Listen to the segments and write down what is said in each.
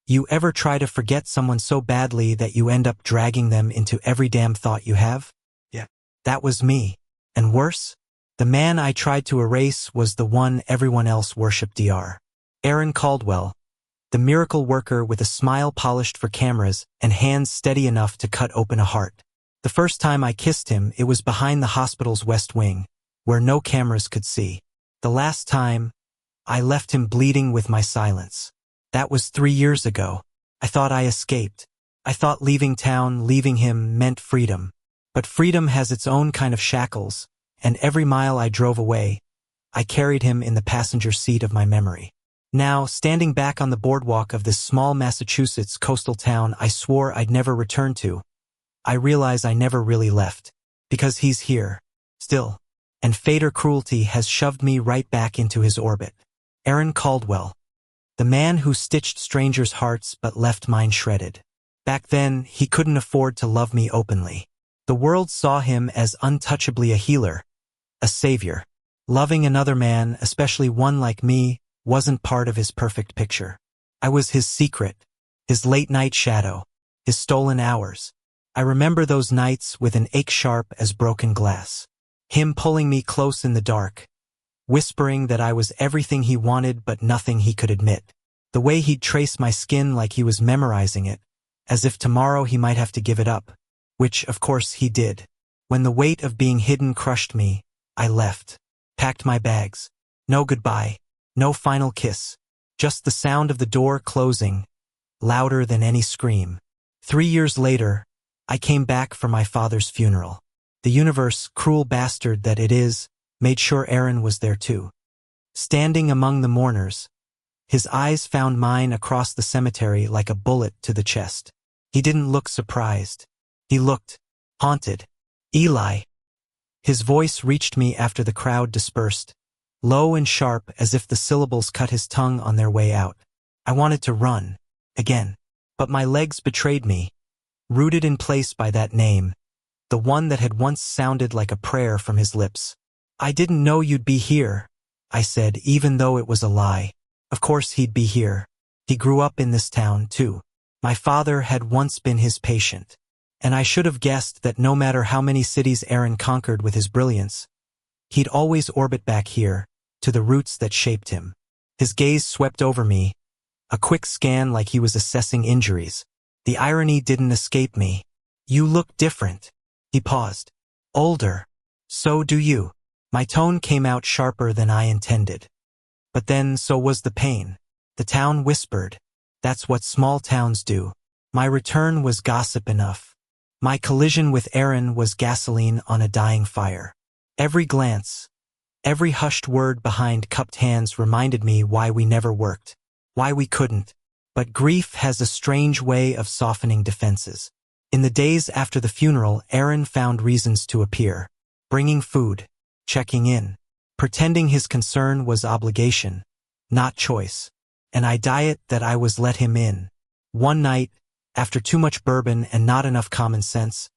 You ever try to forget someone so badly that you end up dragging them into every damn thought you have? Yeah. That was me. And worse? The man I tried to erase was the one everyone else worshipped. Dr. Aaron Caldwell, the miracle worker with a smile polished for cameras and hands steady enough to cut open a heart. The first time I kissed him, it was behind the hospital's west wing, where no cameras could see. The last time, I left him bleeding with my silence. That was 3 years ago. I thought I escaped. I thought leaving town, leaving him, meant freedom. But freedom has its own kind of shackles, and every mile I drove away, I carried him in the passenger seat of my memory. Now, standing back on the boardwalk of this small Massachusetts coastal town I swore I'd never return to, I realize I never really left. Because he's here. Still. And fate or cruelty has shoved me right back into his orbit. Aaron Caldwell. The man who stitched strangers' hearts but left mine shredded. Back then, he couldn't afford to love me openly. The world saw him as untouchably a healer, a savior. Loving another man, especially one like me, wasn't part of his perfect picture. I was his secret, his late-night shadow, his stolen hours. I remember those nights with an ache sharp as broken glass. Him pulling me close in the dark, whispering that I was everything he wanted but nothing he could admit. The way he'd trace my skin like he was memorizing it, as if tomorrow he might have to give it up, which, of course, he did. When the weight of being hidden crushed me, I left, packed my bags. No goodbye, no final kiss, just the sound of the door closing, louder than any scream. 3 years later, I came back for my father's funeral. The universe, cruel bastard that it is, made sure Aaron was there too. Standing among the mourners, his eyes found mine across the cemetery like a bullet to the chest. He didn't look surprised. He looked haunted. Eli. His voice reached me after the crowd dispersed, low and sharp as if the syllables cut his tongue on their way out. I wanted to run, again, but my legs betrayed me, rooted in place by that name, the one that had once sounded like a prayer from his lips. I didn't know you'd be here, I said, even though it was a lie. Of course he'd be here. He grew up in this town, too. My father had once been his patient. And I should have guessed that no matter how many cities Aaron conquered with his brilliance, he'd always orbit back here, to the roots that shaped him. His gaze swept over me, a quick scan like he was assessing injuries. The irony didn't escape me. You look different. He paused. Older. So do you. My tone came out sharper than I intended. But then so was the pain. The town whispered. That's what small towns do. My return was gossip enough. My collision with Aaron was gasoline on a dying fire. Every glance, every hushed word behind cupped hands reminded me why we never worked, why we couldn't. But grief has a strange way of softening defenses. In the days after the funeral, Aaron found reasons to appear, bringing food, checking in, pretending his concern was obligation, not choice. And I diet that I was let him in. One night, after too much bourbon and not enough common sense,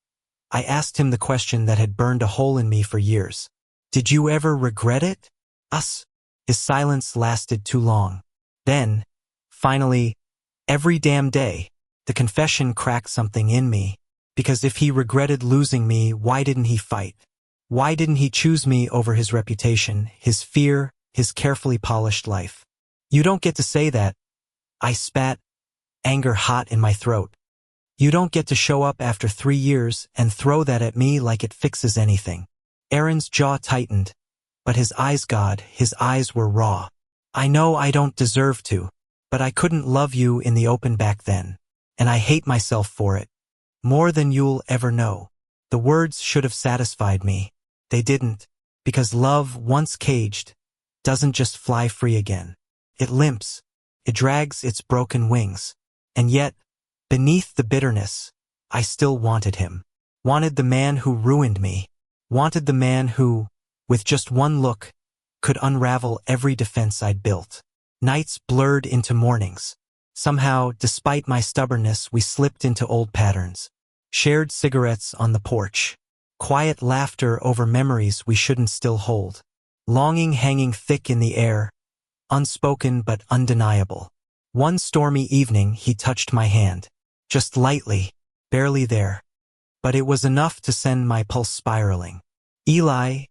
I asked him the question that had burned a hole in me for years. Did you ever regret it? Us? His silence lasted too long. Then, finally, every damn day, the confession cracked something in me. Because if he regretted losing me, why didn't he fight? Why didn't he choose me over his reputation, his fear, his carefully polished life? You don't get to say that. I spat, anger hot in my throat. You don't get to show up after 3 years and throw that at me like it fixes anything. Aaron's jaw tightened, but his eyes were raw. I know I don't deserve to, but I couldn't love you in the open back then, and I hate myself for it. More than you'll ever know. The words should have satisfied me. They didn't, because love, once caged, doesn't just fly free again. It limps. It drags its broken wings. And yet, beneath the bitterness, I still wanted him. Wanted the man who ruined me. Wanted the man who, with just one look, could unravel every defense I'd built. Nights blurred into mornings. Somehow, despite my stubbornness, we slipped into old patterns. Shared cigarettes on the porch. Quiet laughter over memories we shouldn't still hold. Longing hanging thick in the air. Unspoken but undeniable. One stormy evening, he touched my hand. Just lightly, barely there. But it was enough to send my pulse spiraling. "Eli,"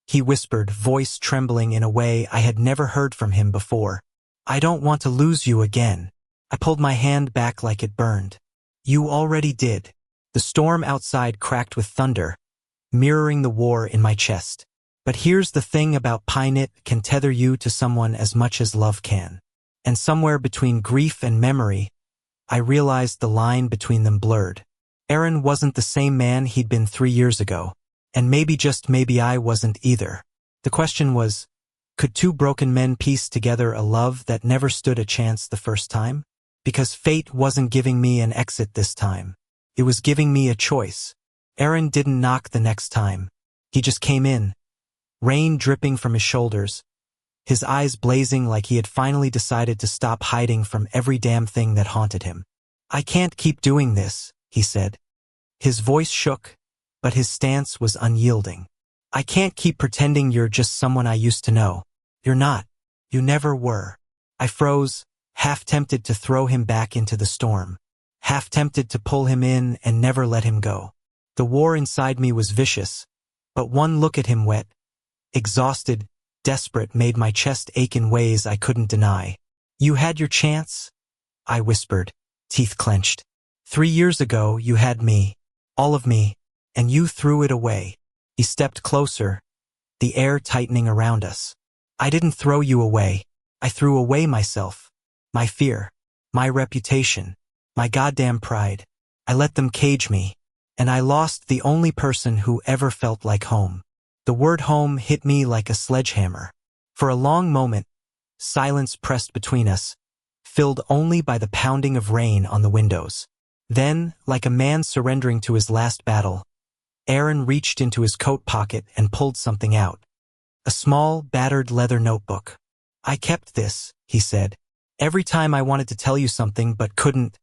he whispered, voice trembling in a way I had never heard from him before. "I don't want to lose you again." I pulled my hand back like it burned. "You already did." The storm outside cracked with thunder, mirroring the war in my chest. But here's the thing about pine, it can tether you to someone as much as love can. And somewhere between grief and memory, I realized the line between them blurred. Aaron wasn't the same man he'd been 3 years ago. And maybe, just maybe, I wasn't either. The question was, could two broken men piece together a love that never stood a chance the first time? Because fate wasn't giving me an exit this time. It was giving me a choice. Aaron didn't knock the next time. He just came in, rain dripping from his shoulders, his eyes blazing like he had finally decided to stop hiding from every damn thing that haunted him. "I can't keep doing this," he said. His voice shook, but his stance was unyielding. "I can't keep pretending you're just someone I used to know. You're not. You never were." I froze, half tempted to throw him back into the storm, half tempted to pull him in and never let him go. The war inside me was vicious, but one look at him, wet, exhausted, desperate, made my chest ache in ways I couldn't deny. "You had your chance," I whispered, teeth clenched. 3 years ago, you had me, all of me, and you threw it away." He stepped closer, the air tightening around us. "I didn't throw you away. I threw away myself, my fear, my reputation, my goddamn pride. I let them cage me, and I lost the only person who ever felt like home." The word home hit me like a sledgehammer. For a long moment, silence pressed between us, filled only by the pounding of rain on the windows. Then, like a man surrendering to his last battle, Aaron reached into his coat pocket and pulled something out. A small, battered leather notebook. "I kept this," he said. "Every time I wanted to tell you something but couldn't,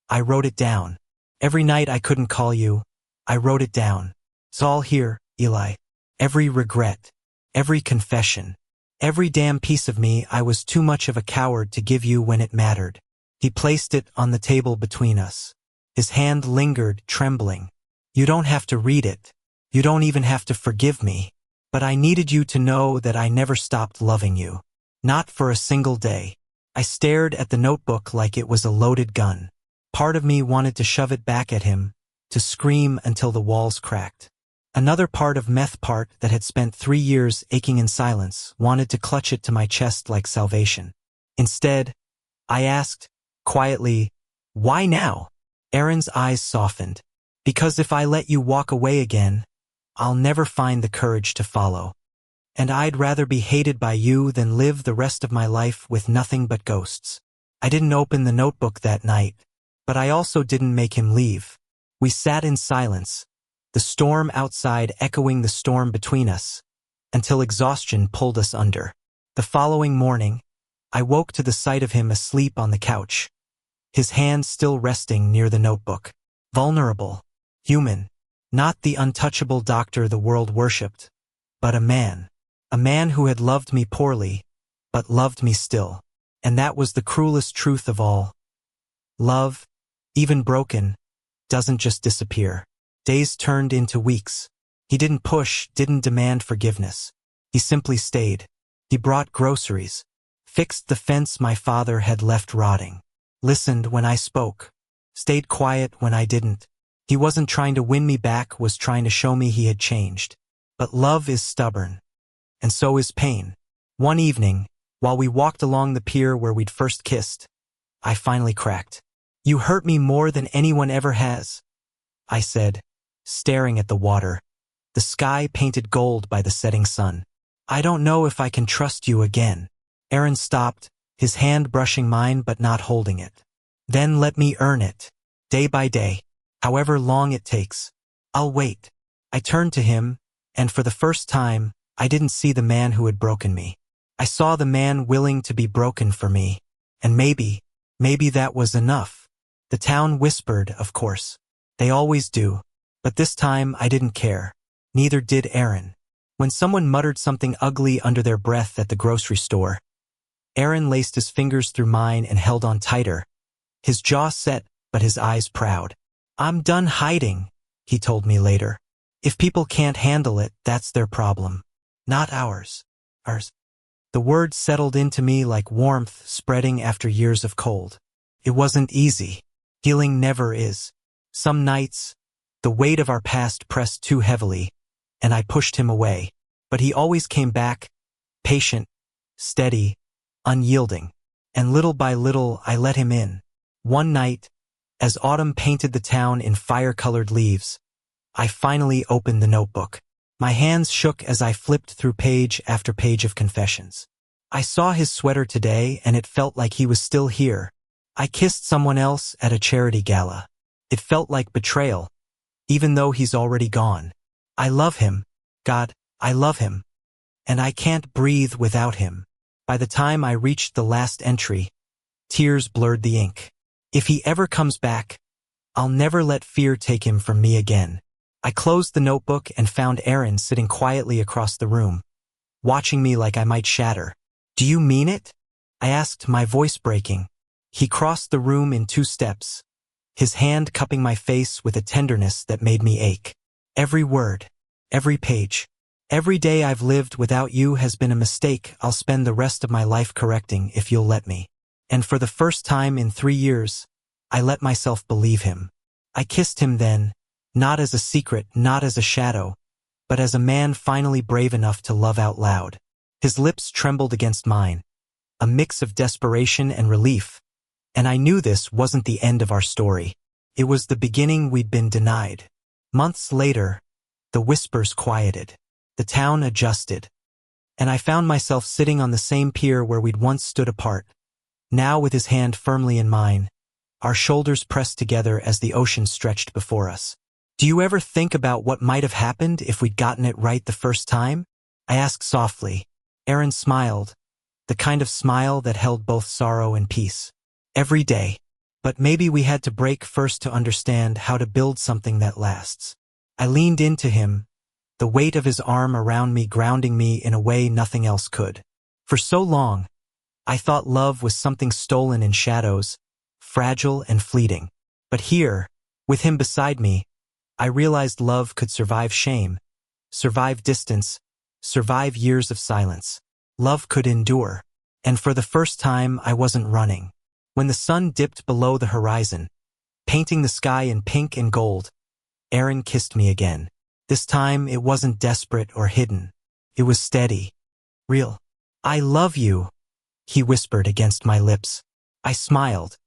I wrote it down. Every night I couldn't call you, I wrote it down. It's all here, Eli. Every regret, every confession, every damn piece of me I was too much of a coward to give you when it mattered." He placed it on the table between us. His hand lingered, trembling. "You don't have to read it. You don't even have to forgive me. But I needed you to know that I never stopped loving you. Not for a single day." I stared at the notebook like it was a loaded gun. Part of me wanted to shove it back at him, to scream until the walls cracked. Another part of meth part that had spent 3 years aching in silence wanted to clutch it to my chest like salvation. Instead, I asked, quietly, "Why now?" Aaron's eyes softened. "Because if I let you walk away again, I'll never find the courage to follow. And I'd rather be hated by you than live the rest of my life with nothing but ghosts." I didn't open the notebook that night, but I also didn't make him leave. We sat in silence, the storm outside echoing the storm between us, until exhaustion pulled us under. The following morning, I woke to the sight of him asleep on the couch, his hand still resting near the notebook. Vulnerable, human, not the untouchable doctor the world worshipped, but a man who had loved me poorly, but loved me still. And that was the cruelest truth of all. Love, even broken, doesn't just disappear. Days turned into weeks. He didn't push, didn't demand forgiveness. He simply stayed. He brought groceries, fixed the fence my father had left rotting, listened when I spoke, stayed quiet when I didn't. He wasn't trying to win me back, was trying to show me he had changed. But love is stubborn, and so is pain. One evening, while we walked along the pier where we'd first kissed, I finally cracked. "You hurt me more than anyone ever has," I said, staring at the water, the sky painted gold by the setting sun. "I don't know if I can trust you again." Aaron stopped, his hand brushing mine but not holding it. "Then let me earn it. Day by day. However long it takes. I'll wait." I turned to him, and for the first time, I didn't see the man who had broken me. I saw the man willing to be broken for me. And maybe that was enough. The town whispered, of course. They always do. But this time I didn't care. Neither did Aaron. When someone muttered something ugly under their breath at the grocery store, Aaron laced his fingers through mine and held on tighter, his jaw set but his eyes proud. "I'm done hiding," he told me later. "If people can't handle it, that's their problem. Not ours. Ours." The words settled into me like warmth spreading after years of cold. It wasn't easy. Healing never is. Some nights, the weight of our past pressed too heavily, and I pushed him away. But he always came back, patient, steady, unyielding. And little by little, I let him in. One night, as autumn painted the town in fire-colored leaves, I finally opened the notebook. My hands shook as I flipped through page after page of confessions. I saw his sweater today, and it felt like he was still here. I kissed someone else at a charity gala. It felt like betrayal, even though he's already gone. I love him. God, I love him. And I can't breathe without him. By the time I reached the last entry, tears blurred the ink. If he ever comes back, I'll never let fear take him from me again. I closed the notebook and found Aaron sitting quietly across the room, watching me like I might shatter. "Do you mean it?" I asked, my voice breaking. He crossed the room in 2 steps, his hand cupping my face with a tenderness that made me ache. "Every word, every page, every day I've lived without you has been a mistake I'll spend the rest of my life correcting if you'll let me." And for the first time in 3 years, I let myself believe him. I kissed him then, not as a secret, not as a shadow, but as a man finally brave enough to love out loud. His lips trembled against mine, a mix of desperation and relief, and I knew this wasn't the end of our story. It was the beginning we'd been denied. Months later, the whispers quieted, the town adjusted, and I found myself sitting on the same pier where we'd once stood apart, now with his hand firmly in mine, our shoulders pressed together as the ocean stretched before us. "Do you ever think about what might have happened if we'd gotten it right the first time?" I asked softly. Aaron smiled, the kind of smile that held both sorrow and peace. "Every day. But maybe we had to break first to understand how to build something that lasts." I leaned into him, the weight of his arm around me grounding me in a way nothing else could. For so long, I thought love was something stolen in shadows, fragile and fleeting. But here, with him beside me, I realized love could survive shame, survive distance, survive years of silence. Love could endure. And for the first time, I wasn't running. When the sun dipped below the horizon, painting the sky in pink and gold, Aaron kissed me again. This time, it wasn't desperate or hidden. It was steady, real. "I love you," he whispered against my lips. I smiled,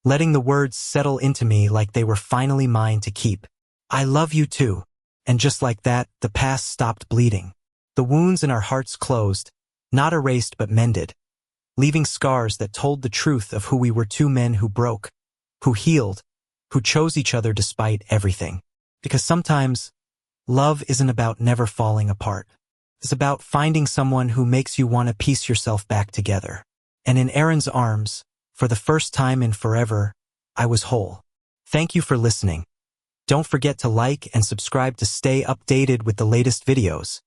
letting the words settle into me like they were finally mine to keep. "I love you too." And just like that, the past stopped bleeding. The wounds in our hearts closed, not erased but mended, leaving scars that told the truth of who we were, 2 men who broke, who healed, who chose each other despite everything. Because sometimes, love isn't about never falling apart. It's about finding someone who makes you want to piece yourself back together. And in Aaron's arms, for the first time in forever, I was whole. Thank you for listening. Don't forget to like and subscribe to stay updated with the latest videos.